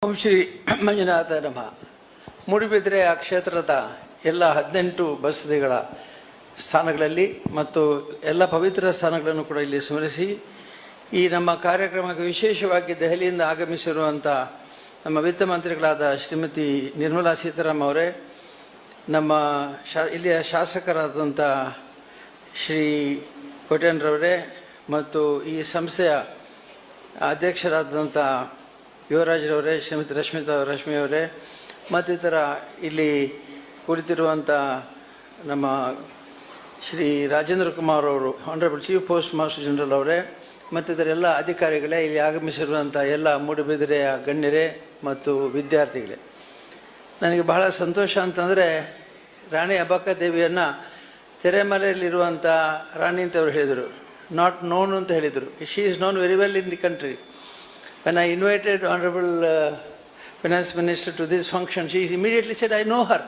ಓಂ ಶ್ರೀ ಮಂಜುನಾಥ ನಮಃ. ಮೂಡುಬಿದಿರೆ ಆ ಕ್ಷೇತ್ರದ ಎಲ್ಲ 18 ಬಸದಿಗಳ ಸ್ಥಾನಗಳಲ್ಲಿ ಮತ್ತು ಎಲ್ಲ ಪವಿತ್ರ ಸ್ಥಾನಗಳನ್ನು ಕೂಡ ಇಲ್ಲಿ ಸ್ಮರಿಸಿ, ಈ ನಮ್ಮ ಕಾರ್ಯಕ್ರಮಕ್ಕೆ ವಿಶೇಷವಾಗಿ ದೆಹಲಿಯಿಂದ ಆಗಮಿಸಿರುವಂಥ ನಮ್ಮ ವಿತ್ತ ಮಂತ್ರಿಗಳಾದ ಶ್ರೀಮತಿ ನಿರ್ಮಲಾ ಸೀತಾರಾಮನ್ ಅವರೇ, ನಮ್ಮ ಇಲ್ಲಿಯ ಶಾಸಕರಾದಂಥ ಶ್ರೀ ಕೋಟ್ಯಾನ್ರವರೇ ಮತ್ತು ಈ ಸಂಸ್ಥೆಯ ಅಧ್ಯಕ್ಷರಾದಂಥ ಯುವರಾಜ್ರವರೇ, ಶ್ರೀಮತಿ ರಶ್ಮಿ ಅವರೇ, ಮತ್ತಿತರ ಇಲ್ಲಿ ಕುಳಿತಿರುವಂಥ ನಮ್ಮ ಶ್ರೀ ರಾಜೇಂದ್ರ ಕುಮಾರ್ ಅವರು, honourable chief post master general ಅವರೇ, ಮತ್ತಿತರ ಎಲ್ಲ ಅಧಿಕಾರಿಗಳೇ, ಇಲ್ಲಿ ಆಗಮಿಸಿರುವಂಥ ಎಲ್ಲ ಮೂಡುಬಿದಿರೆಯ ಗಣ್ಯರೇ ಮತ್ತು ವಿದ್ಯಾರ್ಥಿಗಳೇ, ನನಗೆ ಬಹಳ ಸಂತೋಷ ಅಂತಂದರೆ, ರಾಣಿ ಅಬ್ಬಕ್ಕ ದೇವಿಯನ್ನು ತೆರೆಮಲೆಯಲ್ಲಿರುವಂಥ ರಾಣಿ ಅಂತ ಅವರು ಹೇಳಿದರು, ನಾಟ್ ನೋನ್ ಅಂತ ಹೇಳಿದರು. She is known very well in the country. When I invited Honorable Finance Minister to this function, she immediately said, I know her.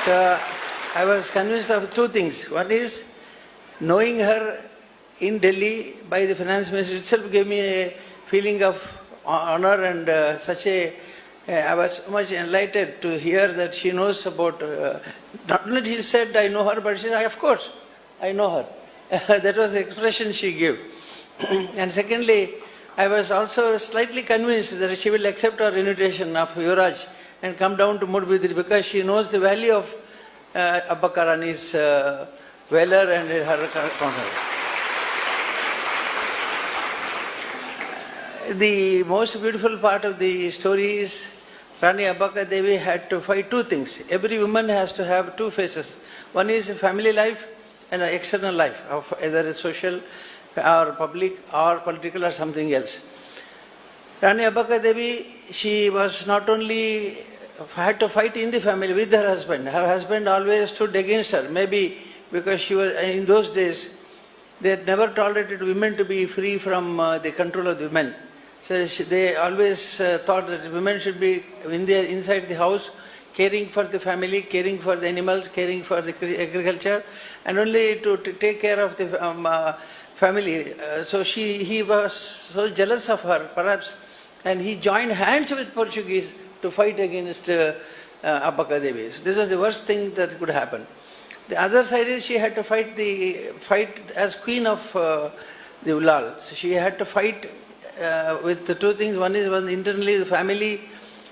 So I was convinced of two things. One is, knowing her in Delhi by the Finance Minister itself gave me a feeling of honor and I was much enlightened to hear that she knows about, not only she said, I know her, but she said, of course, I know her. That was the expression she gave. And secondly, I was also slightly convinced that she will accept our invitation of Yuvraj and come down to Moodubidire, because she knows the value of Abbakka Rani's valor and her conquer. The most beautiful part of the story is Rani Abbakka Devi had to fight two things. Every woman has to have two faces. One is family life and an external life, of either a social or public or political or something else. Rani Abbakka Devi, she was not only had to fight in the family with her husband. Her husband always stood against her, maybe because she was, in those days, they had never tolerated women to be free from the control of the men. So they always thought that women should be inside the house, caring for the family, caring for the animals, caring for the agriculture, and only to take care of the family. So he was so jealous of her, perhaps, and he joined hands with Portuguese to fight against Abbakka Devi. So this was the worst thing that could happen. The other side is she had to fight as queen of the Ulal. So she had to fight with the two things. One is internally the family.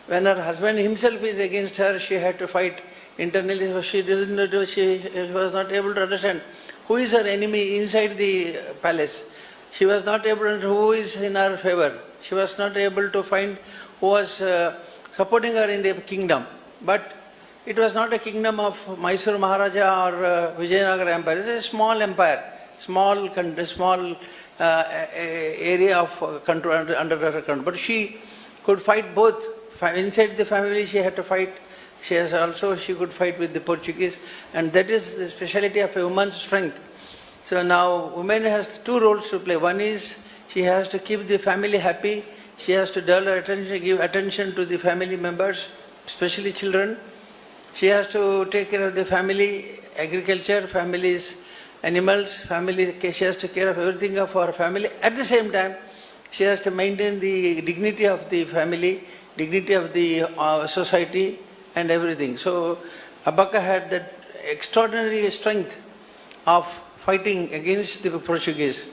When her husband himself is against her, she had to fight internally. So she was not able to understand who is her enemy inside the palace. She was not able to understand who is in her favor. She was not able to find who was supporting her in the kingdom. But it was not a kingdom of Mysore Maharaja or Vijayanagara Empire. It is a small empire, small area of control under her control. But she could fight both. Inside the family she had to fight. She could fight with the Portuguese, and that is the speciality of a woman's strength. So now woman has two roles to play. One is she has to keep the family happy. She has to give attention to the family members, especially children. She has to take care of the family, agriculture, family's animals, she has to care of everything of her family. At the same time, she has to maintain the dignity of the family, dignity of the society, and everything. So Abbakka had that extraordinary strength of fighting against the Portuguese.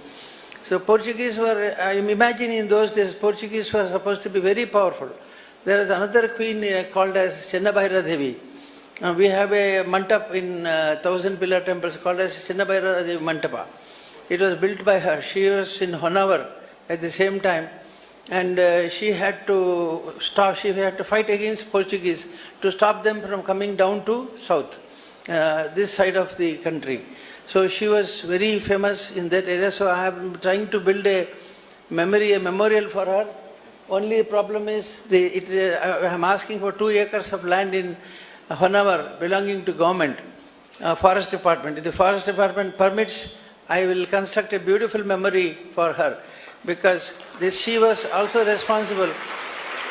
So Portuguese were, I imagine in those days, Portuguese were supposed to be very powerful. There is another queen called as Chennabhaira Devi. We have a mantap in 1000 pillar temples called as Chennabhaira Devi Mantapa. It was built by her. She was in Honavar at the same time. And she had to fight against Portuguese to stop them from coming down to south, this side of the country. So she was very famous in that area. So I am trying to build a memorial for her. Only problem is, I am asking for 2 acres of land in Honavar belonging to government, forest department. If the forest department permits, I will construct a beautiful memory for her. Because she was also responsible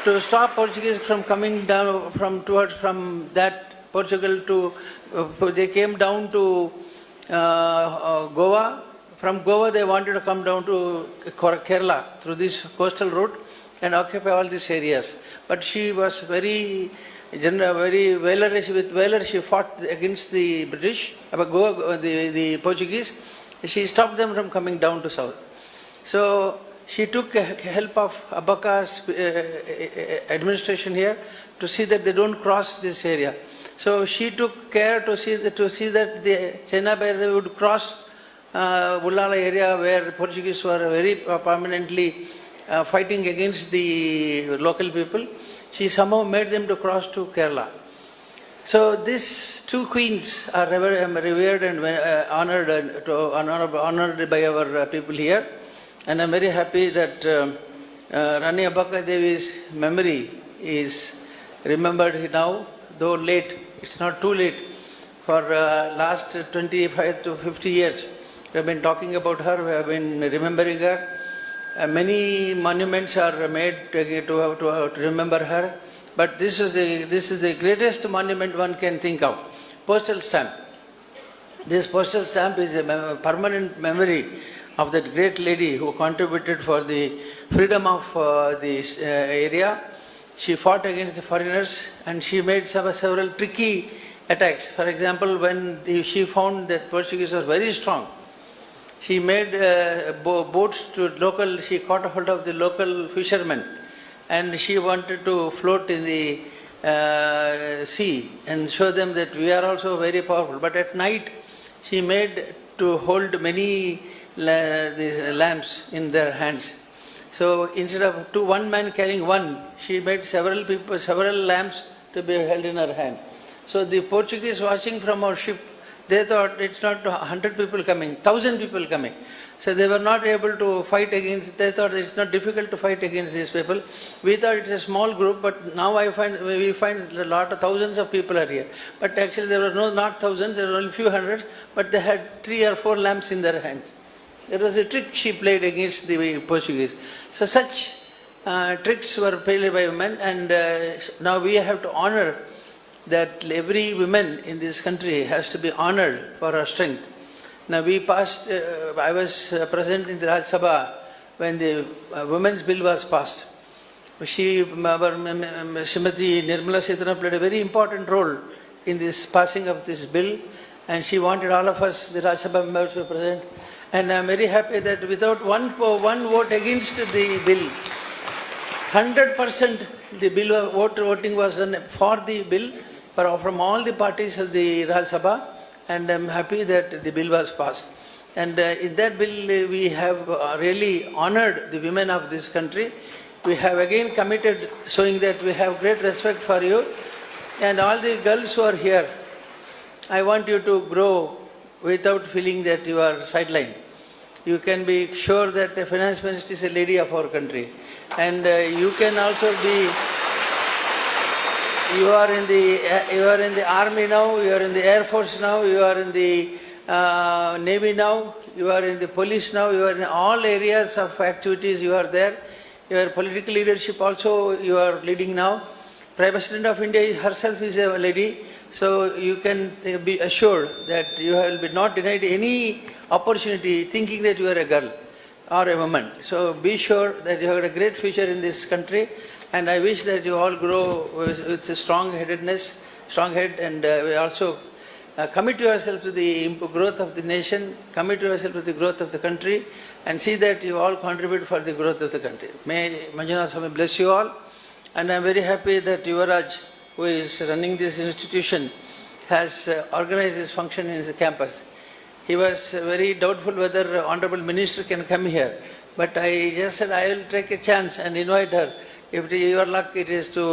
to stop Portuguese from coming down from that Portugal to, they came down to Goa from Goa they wanted to come down to Kerala through this coastal route and occupy all these areas. But she was very valorous. With valor she fought against the British, the Portuguese. She stopped them from coming down to south. So she took help of Abbakka's administration here to see that they don't cross this area. So she took care to see that the China Bay would cross Bullala area where the Portuguese were very permanently fighting against the local people. She somehow made them to cross to Kerala. So these two queens are revered and honored by our people here. And I'm very happy that Rani Abbakka Devi's memory is remembered now, though late. It's not too late. For last 25 to 50 years, we have been talking about her, we have been remembering her. Many monuments are made to remember her, but this is the greatest monument one can think of. Postal stamp. This postal stamp is a permanent memory of that great lady who contributed for the freedom of this area. She fought against the foreigners and she made several tricky attacks. For example, when she found that Portuguese was very strong, she made boats to local, she caught a hold of the local fishermen and she wanted to float in the sea and show them that we are also very powerful. But at night, she made to hold many these lamps in their hands. So instead of one man carrying one, she made several lamps to be held in her hand. So the Portuguese watching from our ship, they thought it's not 100 people coming, 1,000 people coming. So they were not able to fight against, they thought it's not difficult to fight against these people. We thought it's a small group, but now we find a lot of thousands of people are here. But actually there were not thousands, there were only few hundred, but they had 3 or 4 lamps in their hands. It was a trick she played against the Portuguese. So such tricks were played by women, and now we have to honor that every woman in this country has to be honored for her strength. Now we passed, I was present in the Rajya Sabha when the Women's Bill was passed. Srimati Nirmala Sitaraman played a very important role in this passing of this bill, and she wanted all of us, the Rajya Sabha members, to be present. And I am very happy that without one vote against the bill, 100% the bill voting was done for the bill from all the parties of the Rajya Sabha, and I am happy that the bill was passed. And in that bill we have really honored the women of this country. We have again committed, showing that we have great respect for you. And all the girls who are here, I want you to grow without feeling that you are sidelined. You can be sure that the finance minister is a lady of our country. And you can also be, you are in the army now, you are in the air force now, you are in the navy now, you are in the police now, you are in all areas of activities, you are there. Your political leadership also you are leading now. Prime President of India herself is a lady, so you can be assured that you will be not denied any opportunity thinking that you are a girl or a woman. So be sure that you have a great future in this country, and I wish that you all grow with a strong head, and we also commit yourself to the growth of the nation, commit yourself to the growth of the country, and see that you all contribute for the growth of the country. May Manjunath Swami bless you all. And I am very happy that Yuvaraj, who is running this institution, has organized this function in his campus. He was very doubtful whether Honorable Minister can come here. But I just said I will take a chance and invite her. If your luck, it is to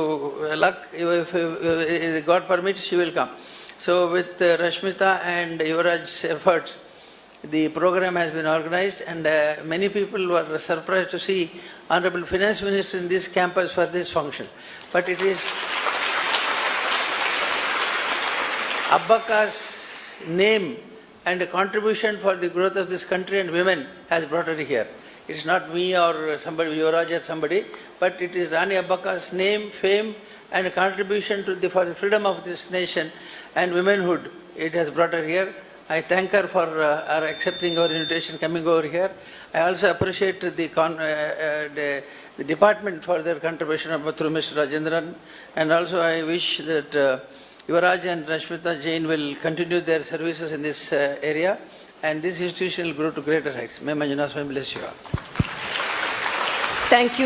luck. If God permits, she will come. So with Rashmita and Yuvaraj's efforts, the program has been organized, and many people were surprised to see Honorable Finance Minister in this campus for this function. But it is Abbakka's name and contribution for the growth of this country and women has brought her here. It is not me or somebody, Yuvaraj or somebody, but it is Rani Abbakka's name, fame, and contribution to for the freedom of this nation and womanhood. It has brought her here. I thank her for her accepting our invitation, coming over here. I also appreciate the department for their contribution through Mr. Rajendran. And also I wish that Yuvraj and Rashmita Jain will continue their services in this area, and this institution will grow to greater heights. May Manjuna Swami bless you all. Thank you.